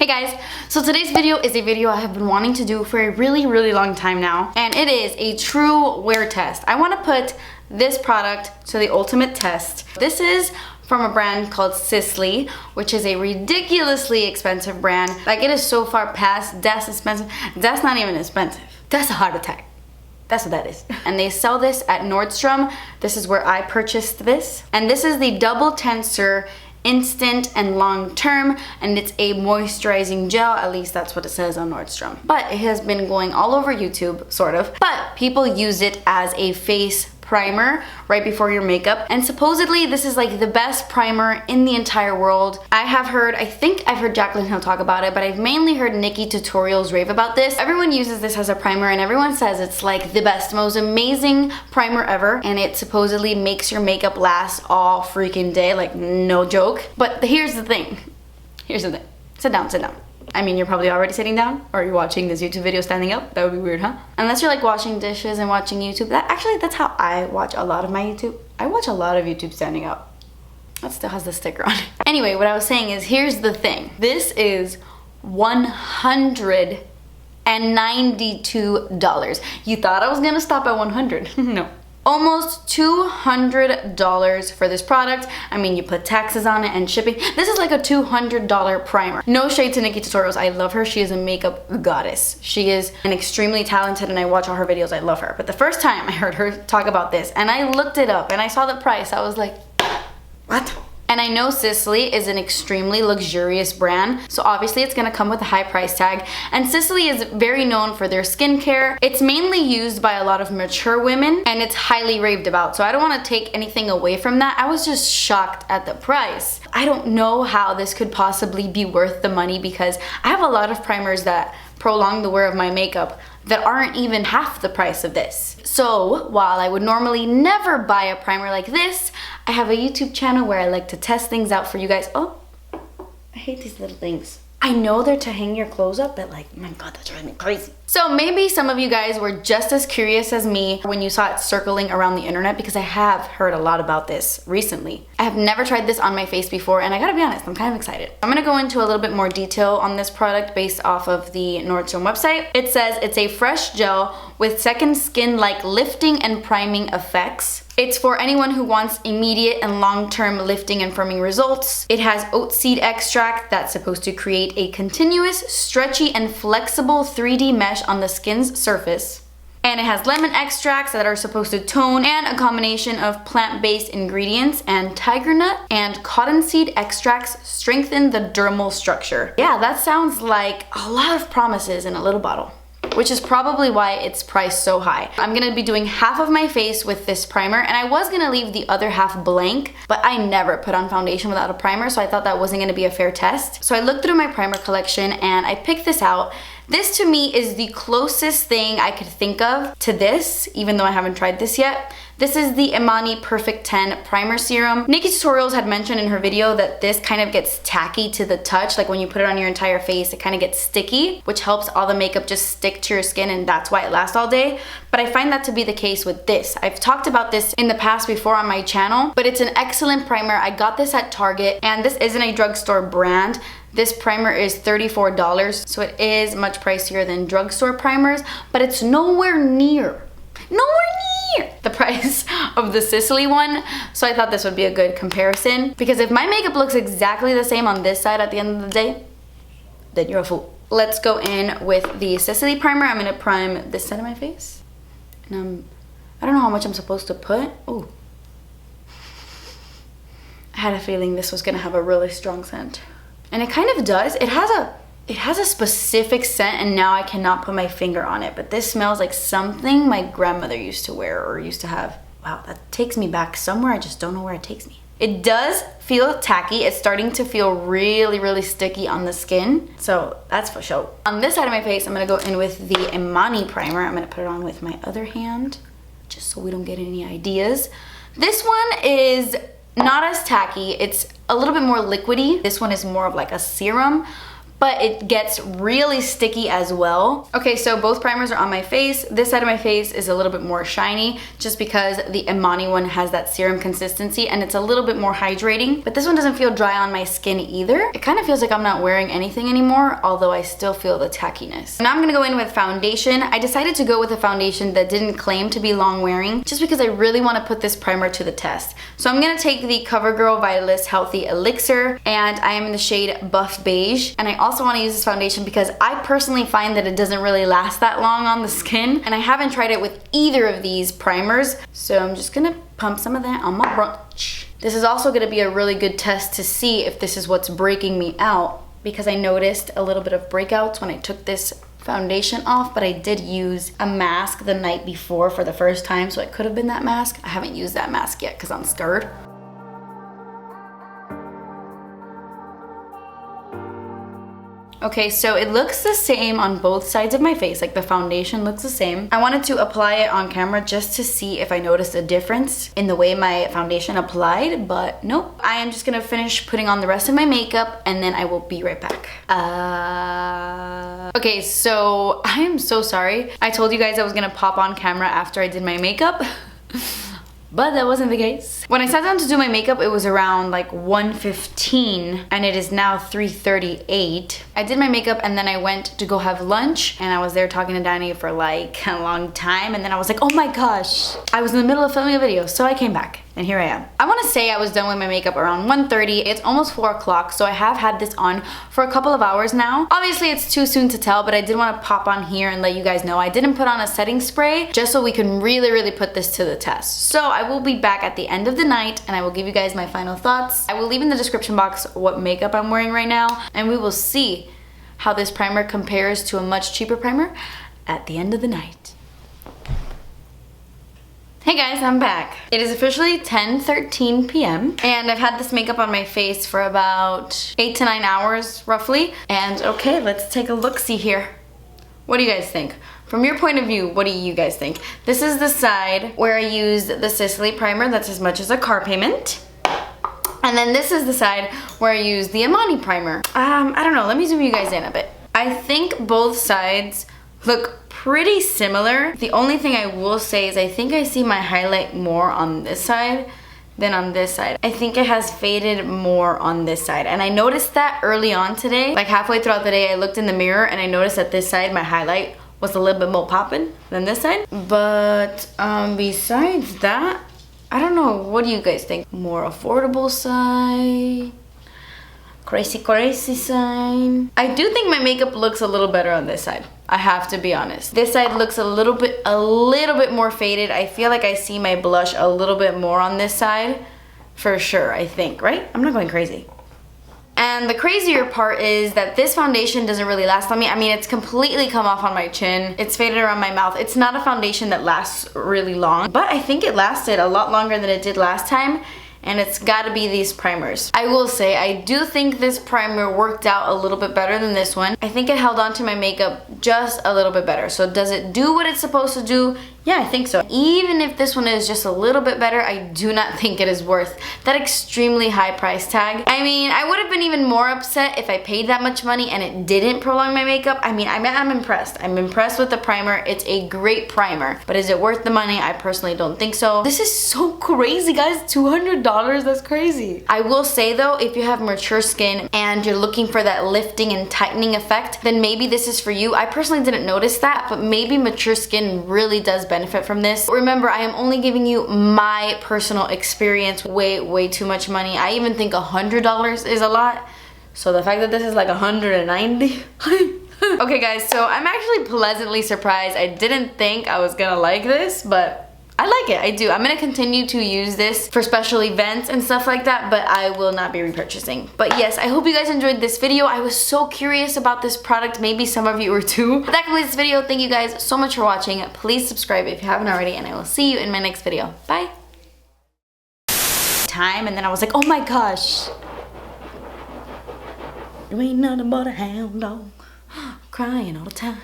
Hey guys, so today's video is a video I have been wanting to do for a really long time now, and it is a true wear test. I want to put this product to the ultimate test. This is from a brand called Sisley, which is a ridiculously expensive brand. Like, it is so far past that's expensive. That's not even expensive. That's a heart attack. That's what that is. And they sell this at Nordstrom. This is where I purchased this. And this is the Double Tenseur Instant and Long Term, and it's a moisturizing gel. At least that's what it says on Nordstrom. But it has been going all over YouTube, sort of. But people use it as a face primer right before your makeup, and supposedly this is like the best primer in the entire world. I think I've heard Jaclyn Hill talk about it, but I've mainly heard Nikki Tutorials rave about this. Everyone uses this as a primer and everyone says it's like the best, most amazing primer ever, and it supposedly makes your makeup last all freaking day, like no joke. But here's the thing. Sit down. I mean, you're probably already sitting down, or you're watching this YouTube video standing up. That would be weird, huh? Unless you're like washing dishes and watching YouTube. That's how I watch a lot of my YouTube. I watch a lot of YouTube standing up. That still has the sticker on it. Anyway, what I was saying is, here's the thing. This is $192. You thought I was gonna stop at 100. No. Almost $200 for this product. I mean, you put taxes on it and shipping. This is like a $200 primer. No shade to Nikki Tutorials. I love her. She is a makeup goddess. She is an extremely talented, and I watch all her videos. I love her. But the first time I heard her talk about this and I looked it up and I saw the price, I was like, what? And I know Sisley is an extremely luxurious brand, so obviously it's gonna come with a high price tag. And Sisley is very known for their skincare. It's mainly used by a lot of mature women, and it's highly raved about. So I don't wanna take anything away from that. I was just shocked at the price. I don't know how this could possibly be worth the money, because I have a lot of primers that prolong the wear of my makeup that aren't even half the price of this. So while I would normally never buy a primer like this, I have a YouTube channel where I like to test things out for you guys. Oh, I hate these little things. I know they're to hang your clothes up, but like, my God, that drives me crazy. So maybe some of you guys were just as curious as me when you saw it circling around the internet, because I have heard a lot about this recently. I have never tried this on my face before, and I gotta be honest, I'm kind of excited. I'm gonna go into a little bit more detail on this product based off of the Nordstrom website. It says it's a fresh gel with second skin-like lifting and priming effects. It's for anyone who wants immediate and long-term lifting and firming results. It has oat seed extract that's supposed to create a continuous, stretchy, and flexible 3D mesh on the skin's surface. And it has lemon extracts that are supposed to tone, and a combination of plant-based ingredients and tiger nut and cottonseed extracts strengthen the dermal structure. Yeah, that sounds like a lot of promises in a little bottle, which is probably why it's priced so high. I'm gonna be doing half of my face with this primer, and I was gonna leave the other half blank, but I never put on foundation without a primer, so I thought that wasn't gonna be a fair test. So I looked through my primer collection and I picked this out. This to me is the closest thing I could think of to this, even though I haven't tried this yet. This is the Emani Perfect 10 Primer Serum. Nikki Tutorials had mentioned in her video that this kind of gets tacky to the touch. Like when you put it on your entire face, it kind of gets sticky, which helps all the makeup just stick to your skin, and that's why it lasts all day. But I find that to be the case with this. I've talked about this in the past before on my channel, but it's an excellent primer. I got this at Target, and this isn't a drugstore brand. This primer is $34, so it is much pricier than drugstore primers, but it's nowhere near the price of the Sisley one. So I thought this would be a good comparison, because if my makeup looks exactly the same on this side at the end of the day, then you're a fool. Let's go in with the Sisley primer. I'm gonna prime this side of my face. And I don't know how much I'm supposed to put. Ooh. I had a feeling this was gonna have a really strong scent. And it kind of does. It has a specific scent, and now I cannot put my finger on it, but this smells like something my grandmother used to wear or used to have. Wow, that takes me back somewhere. I just don't know where it takes me. It does feel tacky. It's starting to feel really sticky on the skin, so that's for sure. On this side of my face, I'm gonna go in with the Emani primer. I'm gonna put it on with my other hand, just so we don't get any ideas. This one is not as tacky. It's a little bit more liquidy. This one is more of like a serum, but it gets really sticky as well. Okay, so both primers are on my face. This side of my face is a little bit more shiny just because the Emani one has that serum consistency and it's a little bit more hydrating, but this one doesn't feel dry on my skin either. It kind of feels like I'm not wearing anything anymore, although I still feel the tackiness. Now I'm gonna go in with foundation. I decided to go with a foundation that didn't claim to be long wearing just because I really want to put this primer to the test. So I'm gonna take the Covergirl Vitalist Healthy Elixir, and I am in the shade Buff Beige, and I also want to use this foundation because I personally find that it doesn't really last that long on the skin, and I haven't tried it with either of these primers, so I'm just gonna pump some of that on my brunch. This is also gonna be a really good test to see if this is what's breaking me out, because I noticed a little bit of breakouts when I took this foundation off, but I did use a mask the night before for the first time, so it could have been that mask. I haven't used that mask yet because I'm scared. Okay, so it looks the same on both sides of my face, like the foundation looks the same. I wanted to apply it on camera just to see if I noticed a difference in the way my foundation applied, but nope. I am just gonna finish putting on the rest of my makeup and then I will be right back. Okay, so I am so sorry. I told you guys I was gonna pop on camera after I did my makeup. But that wasn't the case. When I sat down to do my makeup, it was around like 1:15 and it is now 3:38. I did my makeup and then I went to go have lunch and I was there talking to Danny for like a long time, and then I was like, oh my gosh. I was in the middle of filming a video, so I came back. And here I am. I want to say I was done with my makeup around 1:30. It's almost 4 o'clock, so I have had this on for a couple of hours now. Obviously, it's too soon to tell, but I did want to pop on here and let you guys know I didn't put on a setting spray just so we can really put this to the test. So I will be back at the end of the night and I will give you guys my final thoughts. I will leave in the description box what makeup I'm wearing right now, and we will see how this primer compares to a much cheaper primer at the end of the night. Hey guys, I'm back. It is officially 10:13 p.m. and I've had this makeup on my face for about 8 to 9 hours roughly. And okay, let's take a look-see here. What do you guys think? From your point of view, what do you guys think? This is the side where I used the Sisley primer that's as much as a car payment. And then this is the side where I used the Emani primer. I don't know, let me zoom you guys in a bit. I think both sides look pretty similar. The only thing I will say is I think I see my highlight more on this side than on this side. I think it has faded more on this side, and I noticed that early on today. Like halfway throughout the day I looked in the mirror and I noticed that this side my highlight was a little bit more popping than this side. But besides that, I don't know, what do you guys think? More affordable side? Crazy side? I do think my makeup looks a little better on this side. I have to be honest. This side looks a little bit more faded. I feel like I see my blush a little bit more on this side. For sure, I think, right? I'm not going crazy. And the crazier part is that this foundation doesn't really last on me. I mean, it's completely come off on my chin. It's faded around my mouth. It's not a foundation that lasts really long, but I think it lasted a lot longer than it did last time. And it's gotta be these primers. I will say, I do think this primer worked out a little bit better than this one. I think it held on to my makeup just a little bit better. So does it do what it's supposed to do? Yeah, I think so. Even if this one is just a little bit better, I do not think it is worth that extremely high price tag. I mean, I would have been even more upset if I paid that much money and it didn't prolong my makeup. I mean, I'm impressed. I'm impressed with the primer. It's a great primer, but is it worth the money? I personally don't think so. This is so crazy, guys. $200, that's crazy. I will say though, if you have mature skin and you're looking for that lifting and tightening effect, then maybe this is for you. I personally didn't notice that, but maybe mature skin really does benefit from this. Remember, I am only giving you my personal experience. Way too much money. I even think $100 is a lot. So the fact that this is like $190. Okay guys, so I'm actually pleasantly surprised. I didn't think I was gonna like this, but I like it, I do. I'm gonna continue to use this for special events and stuff like that, but I will not be repurchasing. But yes, I hope you guys enjoyed this video. I was so curious about this product. Maybe some of you were too. But that completes this video. Thank you guys so much for watching. Please subscribe if you haven't already, and I will see you in my next video. Bye. Time, and then I was like, oh my gosh. You ain't nothing but a hound dog, crying all the time.